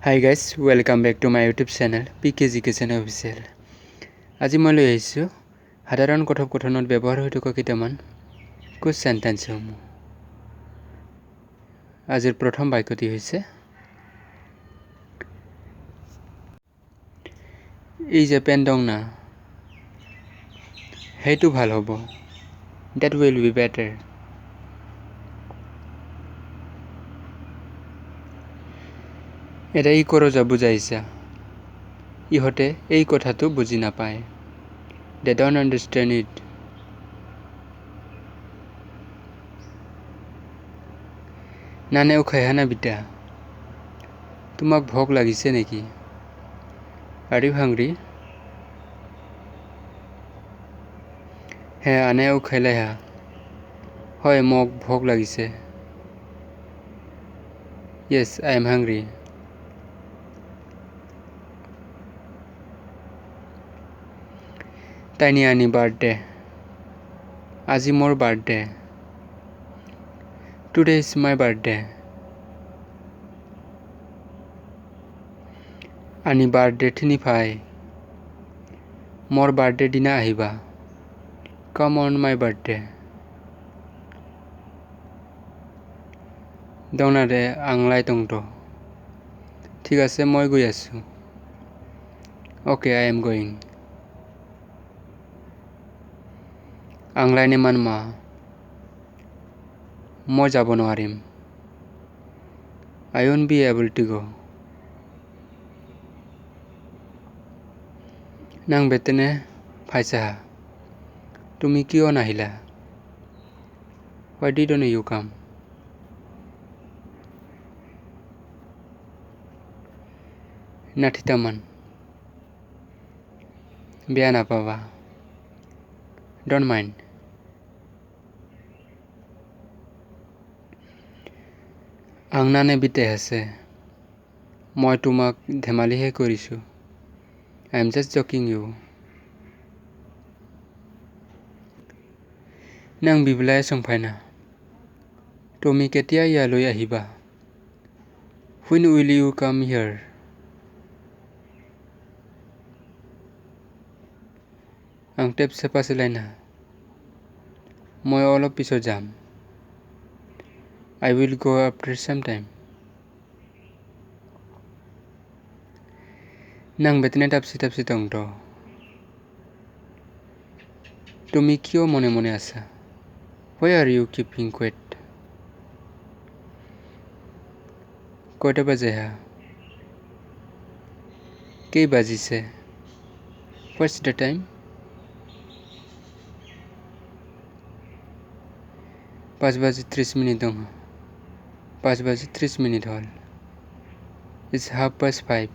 Hi guys, welcome back to my YouTube channel PKGKN Official. আজি মই লৈ আহিছোঁ সাধাৰণ কথোপকথনত ব্যৱহাৰ হৈ থকা কেইটামান কুইজ সেন্টেন্সসমূহ। আজিৰ প্ৰথম বাক্যটি হৈছে এই যে পেন দং না সেইটো ভাল হ'ব। That will be better. এটা ই কৰজা বুজাইছা ইহঁতে এই কথাটো বুজি নাপায়। They don't understand it. নানে উখাইহানা বিটা তোমাক ভোক লাগিছে নেকি? Are you hungry? হে আনে উখাইলাইহা হয় মোক ভোক লাগিছে। Yes, I am hungry. Tiny Annie birthday. আজি মোৰ birthday. Today is my birthday. Ani birthday thini phai. More birthday dina ahiba. Come on my birthday. Donare anglai tongto. ঠিক আছে মই গৈ আছো। Okay, I am going. আংলাই নিমান মা মই যাব নোৱাৰিম। I won't be able to go. নাং বেতেনে ফাইছা তুমি কিয় নাহিলা? Why didn't you come? নাথিতামান বেয়া নাপাবা। Don't mind. আংনানে বিতে আছে মই তোমাক ধেমালিহে কৰিছোঁ। I am just joking you. নাং বিবলাই সংফাইনা তুমি কেতিয়া ইয়ালৈ আহিবা? When will you come here? আং টেপ চেপা চিলাইনা মই অলপ পিছত যাম। I will go after some time. নাং বেতনে টাপসি টংটো তুমি কিয় মনে মনে আছা? Why are you keeping quiet? কয়টা বাজে হা? কেই বাজিছে? What's the time? 5:30 Dong 5:30 hall. It's 5:30.